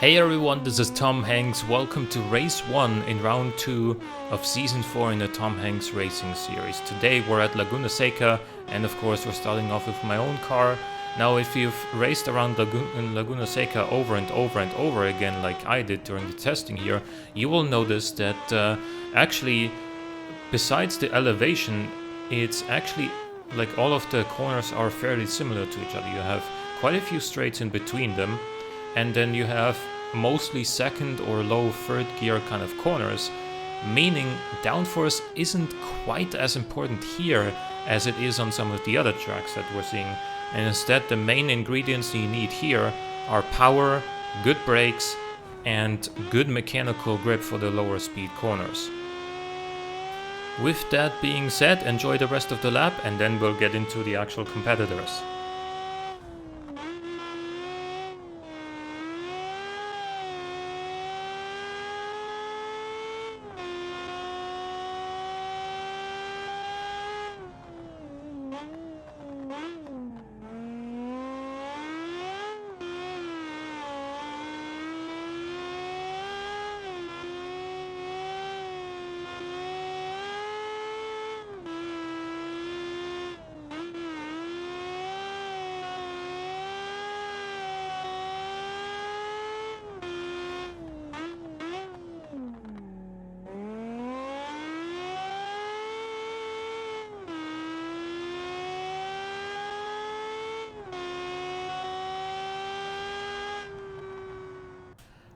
Hey everyone, this is Tom Hanks. Welcome to Race 1 in round 2 of Season 4 in the Tom Hanks Racing Series. Today we're at Laguna Seca, and of course we're starting off with my own car. Now if you've raced around Laguna Seca over and over again like I did during the testing here, you will notice that actually, besides the elevation, it's actually like all of the corners are fairly similar to each other. You have quite a few straights in between them, and then you have mostly second or low third gear kind of corners, meaning downforce isn't quite as important here as it is on some of the other tracks that we're seeing, and instead the main ingredients you need here are power, good brakes, and good mechanical grip for the lower speed corners. With that being said, enjoy the rest of the lap and then we'll get into the actual competitors.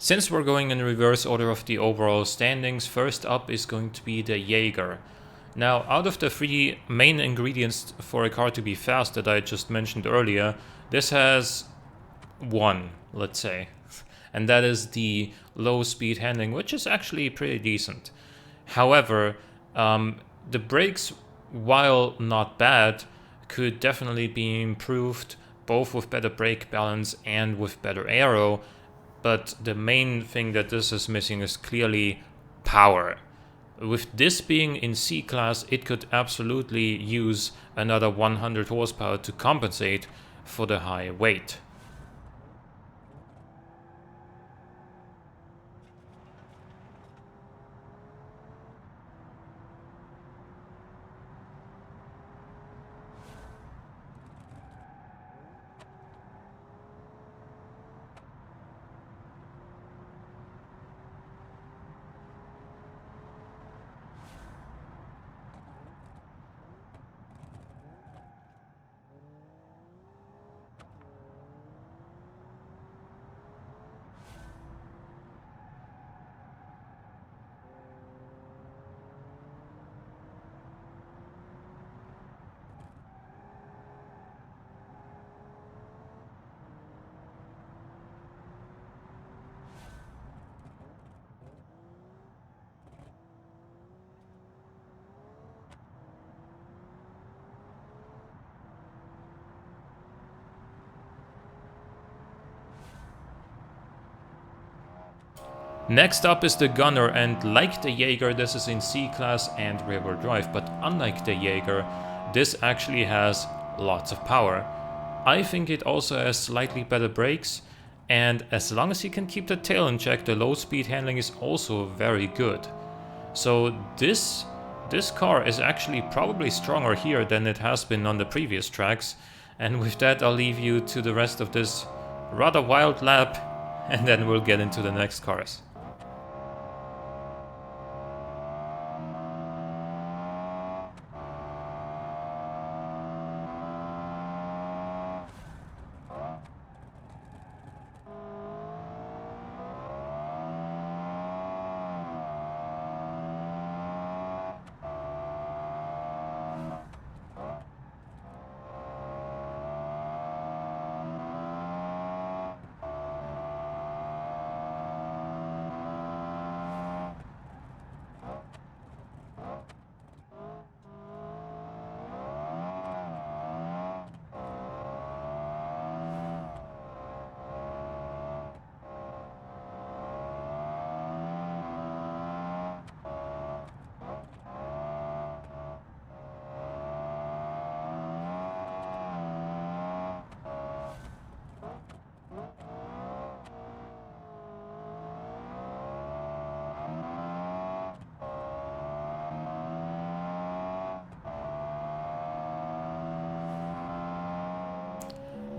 Since we're going in reverse order of the overall standings, first up is going to be the Jaeger. Now, out of the three main ingredients for a car to be fast that I just mentioned earlier, this has one, let's say, and that is the low speed handling, which is actually pretty decent. However, the brakes, while not bad, could definitely be improved both with better brake balance and with better aero. But the main thing that this is missing is clearly power. With this being in C class, it could absolutely use another 100 horsepower to compensate for the high weight. Next up is the Gunner, and like the Jaeger, this is in C class and rear-wheel drive, but unlike the Jaeger, this actually has lots of power. I think it also has slightly better brakes, and as long as you can keep the tail in check, the low speed handling is also very good. So this car is actually probably stronger here than it has been on the previous tracks, and with that I'll leave you to the rest of this rather wild lap, and then we'll get into the next cars.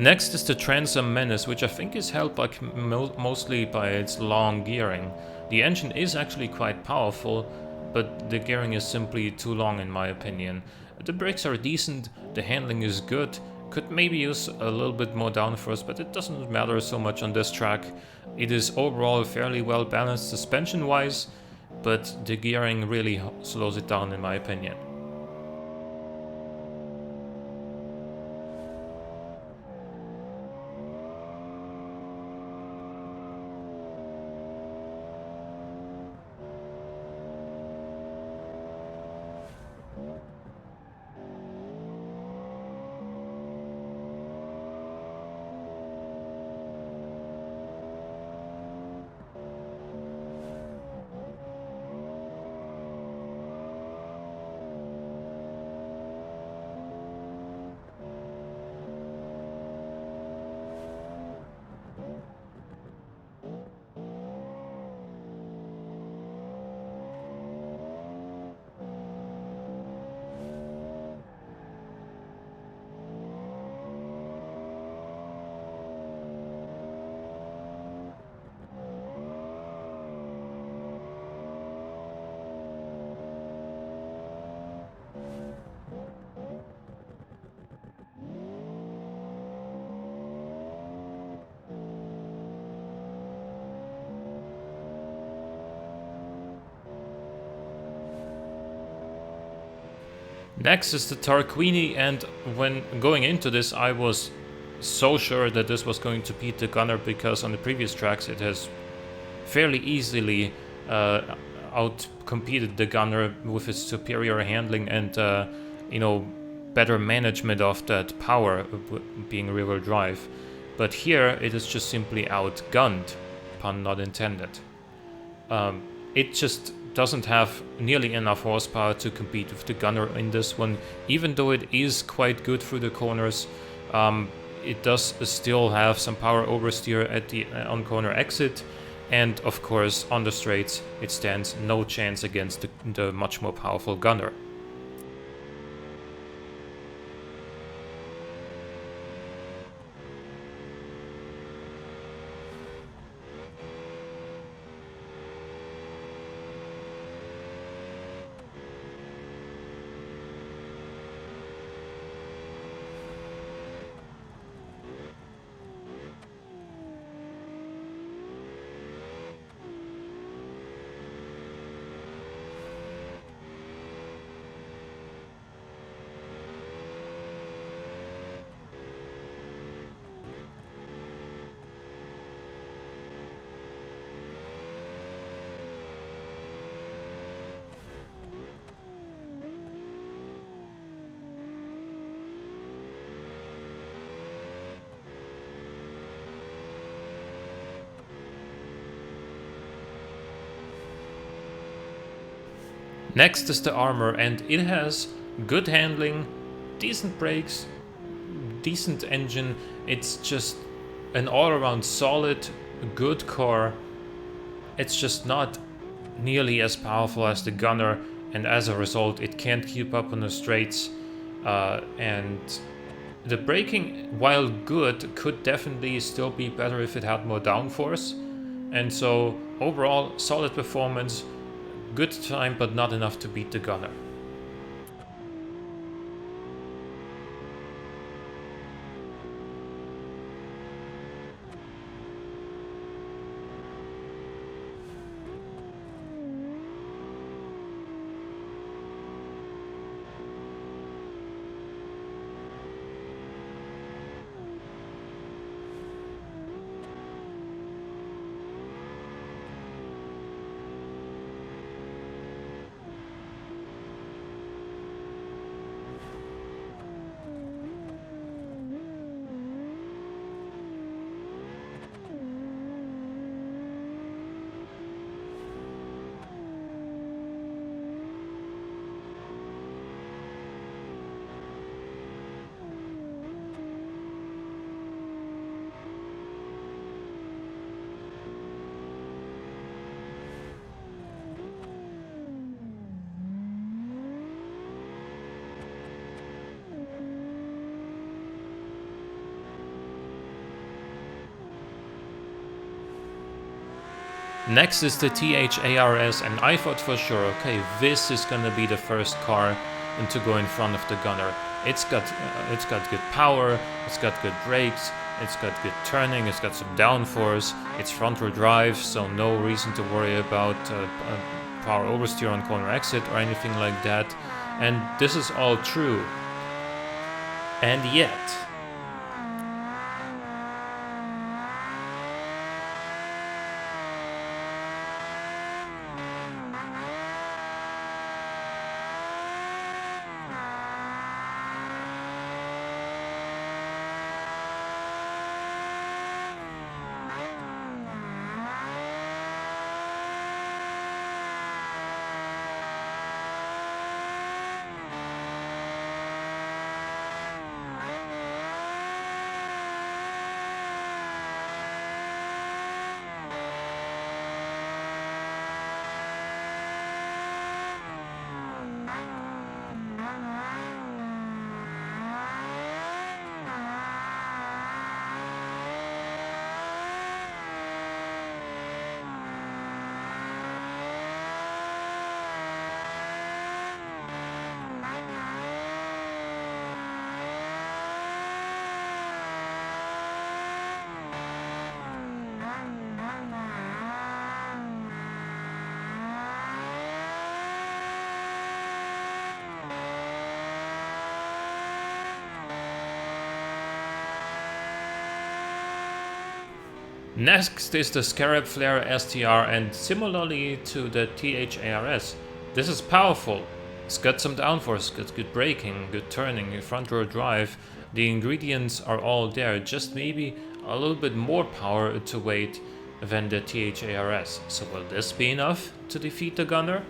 Next is the Transom Menace, which I think is held by mostly by its long gearing. The engine is actually quite powerful, but the gearing is simply too long in my opinion. The brakes are decent, the handling is good, could maybe use a little bit more downforce, but it doesn't matter so much on this track. It is overall fairly well balanced suspension wise, but the gearing really slows it down in my opinion. Next is the Tarquini, and when going into this I was so sure that this was going to beat the Gunner, because on the previous tracks it has fairly easily outcompeted the Gunner with its superior handling and better management of that power being rear-wheel drive. But here it is just simply outgunned, pun not intended. It just doesn't have nearly enough horsepower to compete with the Gunner in this one, even though it is quite good through the corners. It does still have some power oversteer at the on-corner exit, and of course on the straights it stands no chance against the much more powerful Gunner. Next is the Armor, and it has good handling, decent brakes, decent engine. It's just an all-around solid, good car. It's just not nearly as powerful as the Gunner, and as a result it can't keep up on the straights, and the braking, while good, could definitely still be better if it had more downforce. And so overall solid performance, good time, but not enough to beat the Gunner. Next is the THRS, and I thought for sure, okay, this is gonna be the first car to go in front of the gunner. It's got good power, it's got good brakes, it's got good turning, it's got some downforce, it's front-wheel drive, so no reason to worry about power oversteer on corner exit or anything like that. And this is all true. And yet, next is the Scarab Flare STR, and similarly to the THRS, this is powerful. It's got some downforce, got good braking, good turning, front-wheel drive. The ingredients are all there, just maybe a little bit more power to weight than the THRS. So will this be enough to defeat the gunner?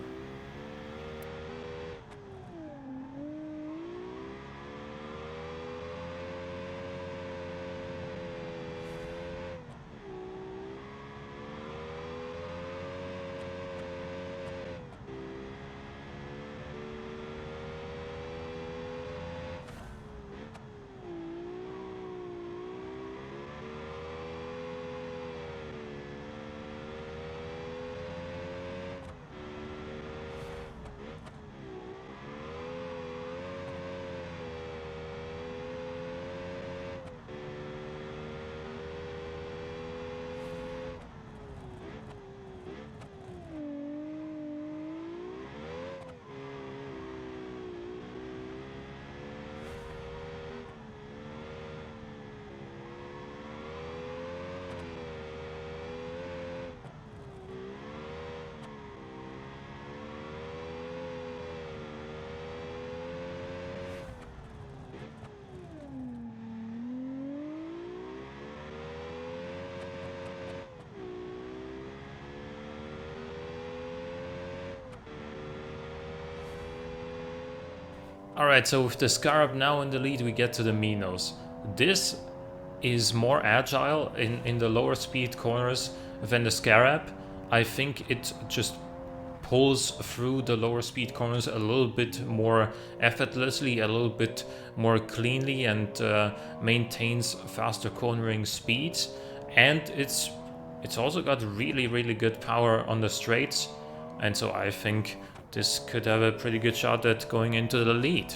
Alright, so with the Scarab now in the lead, we get to the Minos. This is more agile in the lower speed corners than the Scarab. I think it just pulls through the lower speed corners a little bit more effortlessly, a little bit more cleanly, and maintains faster cornering speeds. And it's also got really good power on the straights, and so I think this could have a pretty good shot at going into the lead.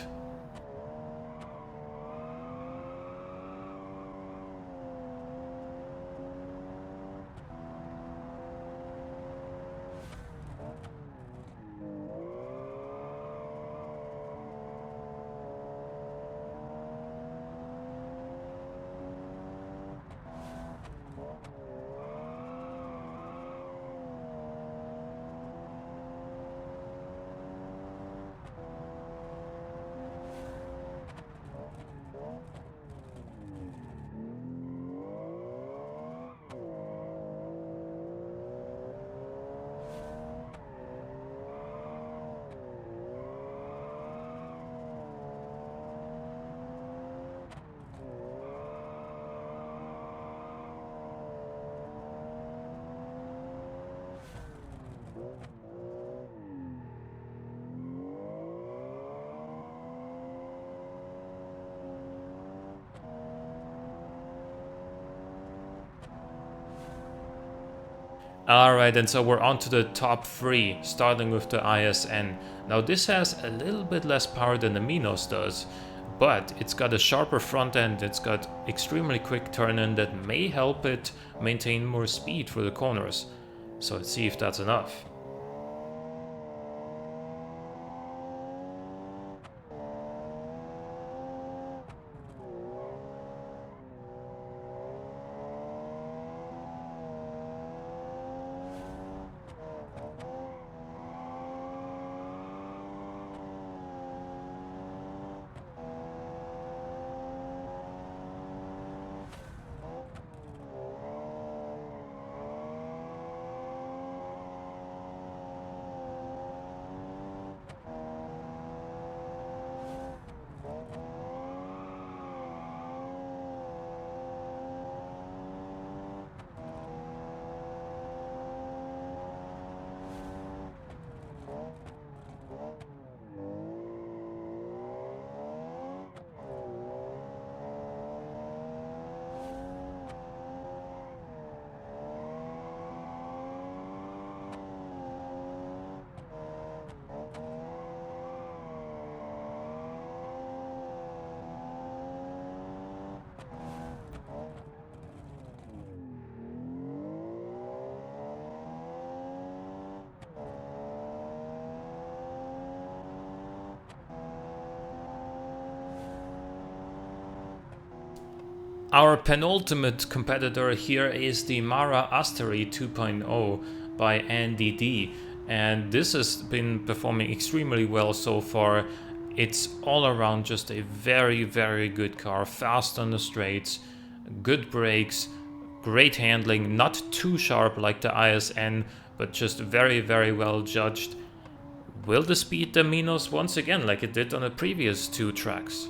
Alright, and so we're on to the top 3, starting with the ISN. Now this has a little bit less power than the Minos does, but it's got a sharper front end, it's got extremely quick turn-in that may help it maintain more speed for the corners. So let's see if that's enough. Our penultimate competitor here is the Mara Astery 2.0 by Andy D, and this has been performing extremely well so far. It's all around just a very good car, fast on the straights, good brakes, great handling, not too sharp like the ISN, but just very well judged. Will this beat the Minos once again like it did on the previous 2 tracks?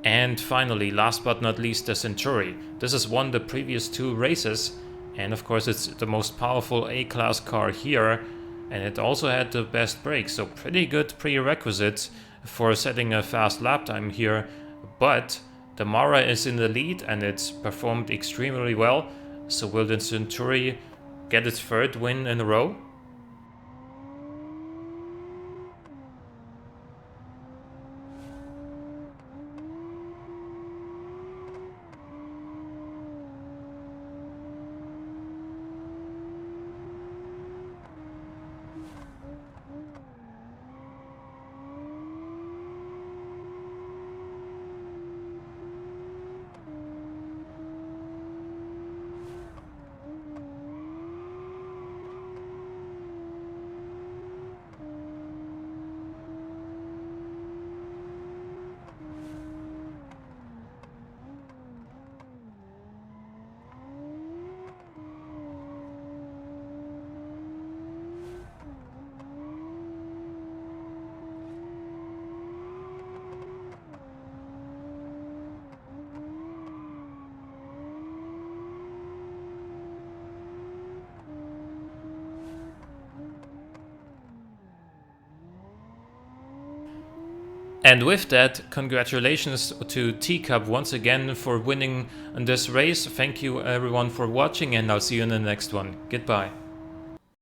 And finally, last but not least, the Century. This has won the previous 2 races, and of course it's the most powerful A-class car here, and it also had the best brakes, so pretty good prerequisites for setting a fast lap time here. But the Mara is in the lead and it's performed extremely well, so will the Century get its 3rd win in a row? And with that, congratulations to Teacup once again for winning this race. Thank you everyone for watching, and I'll see you in the next one. Goodbye.